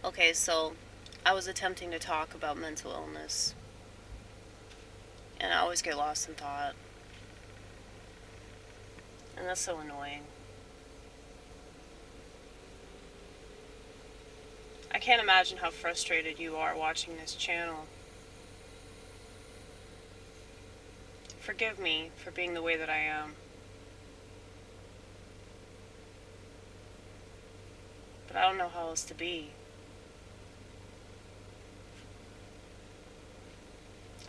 Okay, so I was attempting to talk about mental illness, and I always get lost in thought, and that's so annoying. I can't imagine how frustrated you are watching this channel. Forgive me for being the way that I am, but I don't know how else to be.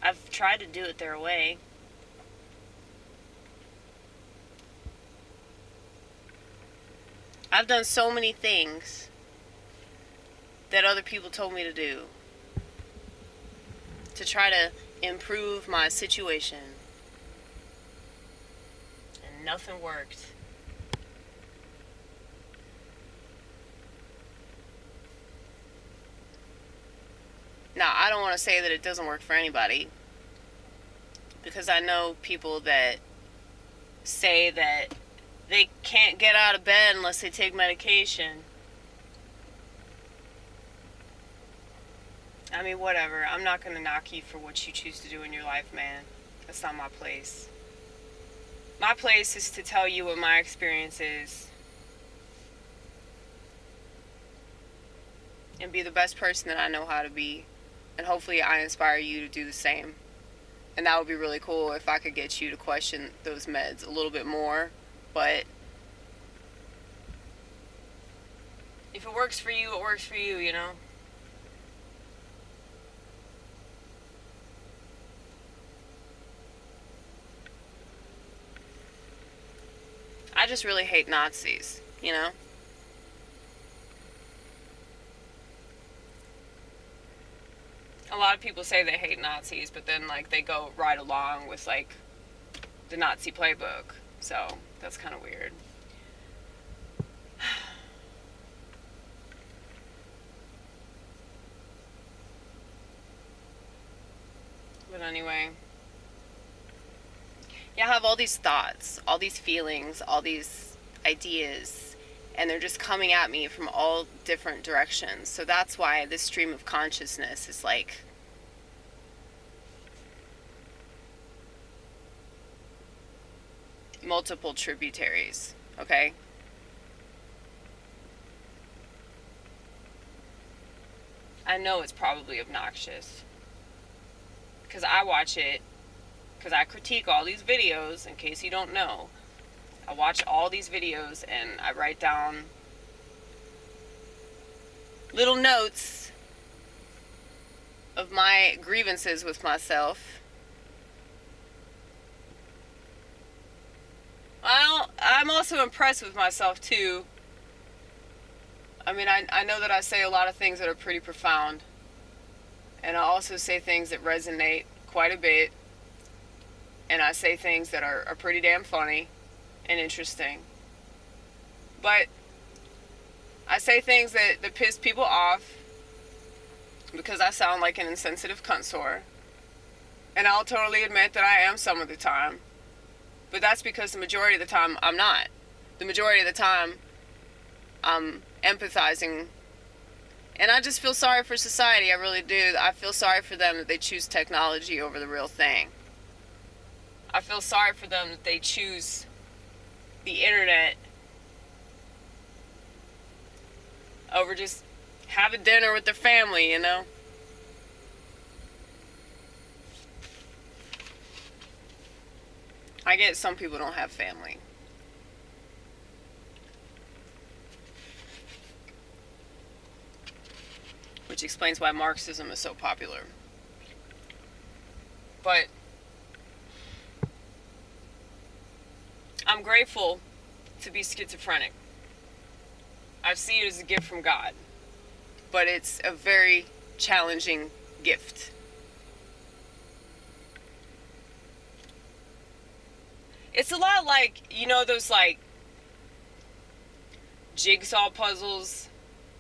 I've tried to do it their way. I've done so many things that other people told me to do to try to improve my situation, and nothing worked. Now, I don't want to say that it doesn't work for anybody, because I know people that say that they can't get out of bed unless they take medication. I mean, whatever. I'm not going to knock you for what you choose to do in your life, man. That's not my place. My place is to tell you what my experience is and be the best person that I know how to be. And hopefully I inspire you to do the same. And that would be really cool if I could get you to question those meds a little bit more. But if it works for you, it works for you, you know? I just really hate Nazis, you know? A lot of people say they hate Nazis, but then, like, they go right along with, like, the Nazi playbook. So, that's kind of weird. But anyway, yeah, I have all these thoughts, all these feelings, all these ideas, and they're just coming at me from all different directions. So that's why this stream of consciousness is like multiple tributaries, okay? I know it's probably obnoxious because I watch it, because I critique all these videos. In case you don't know, I watch all these videos and I write down little notes of my grievances with myself. Well, I'm also impressed with myself too. I mean, I know that I say a lot of things that are pretty profound, and I also say things that resonate quite a bit, and I say things that are pretty damn funny and interesting. But I say things that piss people off because I sound like an insensitive cuntsore, and I'll totally admit that I am some of the time. But that's because the majority of the time I'm not. The majority of the time I'm empathizing. And I just feel sorry for society, I really do. I feel sorry for them that they choose technology over the real thing. I feel sorry for them that they choose the internet over just having dinner with their family, you know? I get some people don't have family. Which explains why Marxism is so popular. But I'm grateful to be schizophrenic. I see it as a gift from God. But it's a very challenging gift. It's a lot like, you know, those like jigsaw puzzles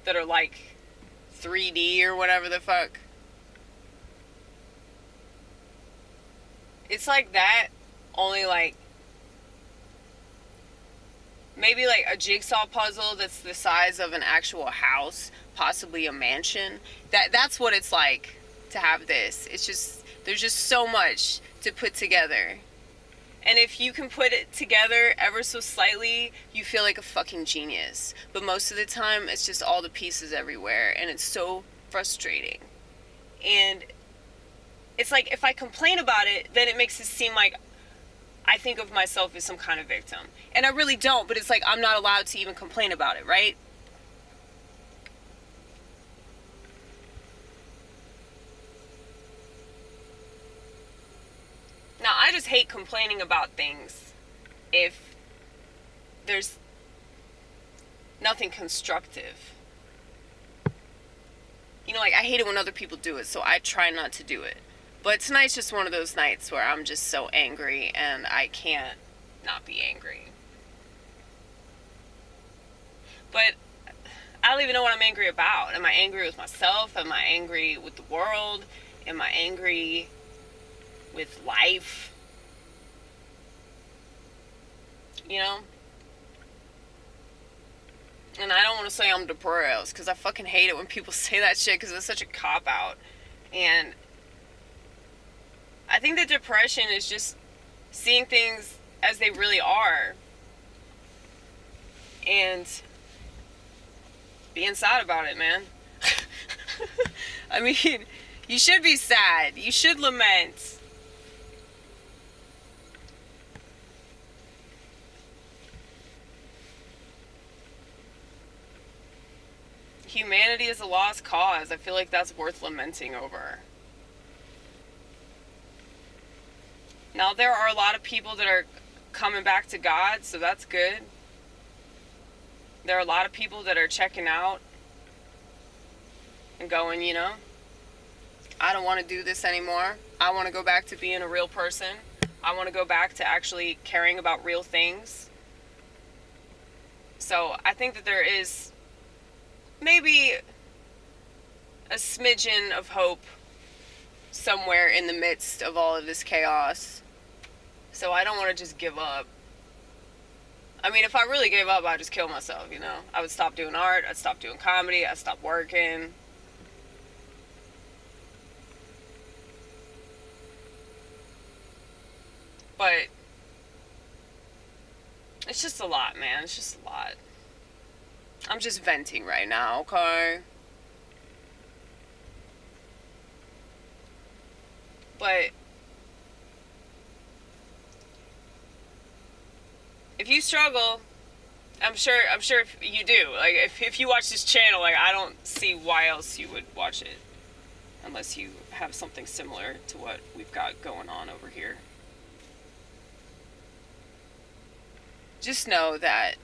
that are like 3D or whatever the fuck. It's like that, only like maybe like a jigsaw puzzle that's the size of an actual house, possibly a mansion. That's what it's like to have this. It's just, there's just so much to put together. And if you can put it together ever so slightly, you feel like a fucking genius. But most of the time, it's just all the pieces everywhere, and it's so frustrating. And it's like, if I complain about it, then it makes it seem like I think of myself as some kind of victim. And I really don't, but it's like I'm not allowed to even complain about it, right? Now, I just hate complaining about things if there's nothing constructive. You know, like, I hate it when other people do it, so I try not to do it. But tonight's just one of those nights where I'm just so angry and I can't not be angry. But I don't even know what I'm angry about. Am I angry with myself? Am I angry with the world? Am I angry with life? You know? And I don't want to say I'm depressed, because I fucking hate it when people say that shit, because it's such a cop-out. And I think that depression is just seeing things as they really are and being sad about it, man. I mean, you should be sad. You should lament. Humanity is a lost cause. I feel like that's worth lamenting over. Now, there are a lot of people that are coming back to God, so that's good. There are a lot of people that are checking out and going, you know, I don't want to do this anymore. I want to go back to being a real person. I want to go back to actually caring about real things. So I think that there is maybe a smidgen of hope somewhere in the midst of all of this chaos. So I don't want to just give up. I mean, if I really gave up, I'd just kill myself, you know? I would stop doing art, I'd stop doing comedy, I'd stop working. But it's just a lot, man. It's just a lot. I'm just venting right now, okay? But if you struggle, I'm sure if you do. Like, if you watch this channel, like, I don't see why else you would watch it. Unless you have something similar to what we've got going on over here. Just know that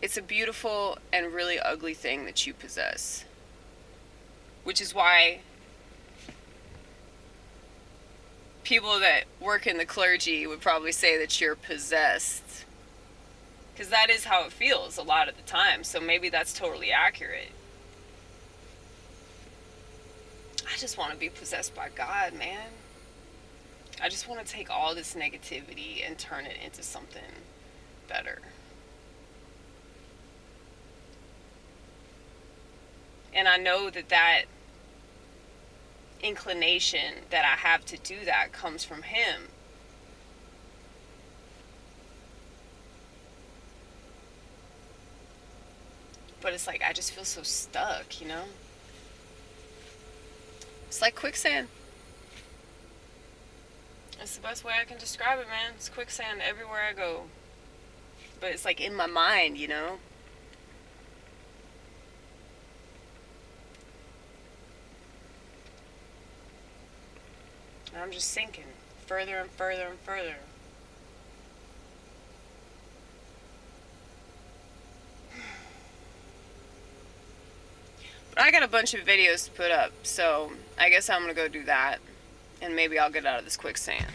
it's a beautiful and really ugly thing that you possess. Which is why people that work in the clergy would probably say that you're possessed. Because that is how it feels a lot of the time. So maybe that's totally accurate. I just want to be possessed by God, man. I just want to take all this negativity and turn it into something better. And I know that that inclination that I have to do that comes from Him. But it's like, I just feel so stuck, you know? It's like quicksand. That's the best way I can describe it, man. It's quicksand everywhere I go. But it's like in my mind, you know? And I'm just sinking further and further and further. But I got a bunch of videos to put up, so I guess I'm gonna go do that. And maybe I'll get out of this quicksand.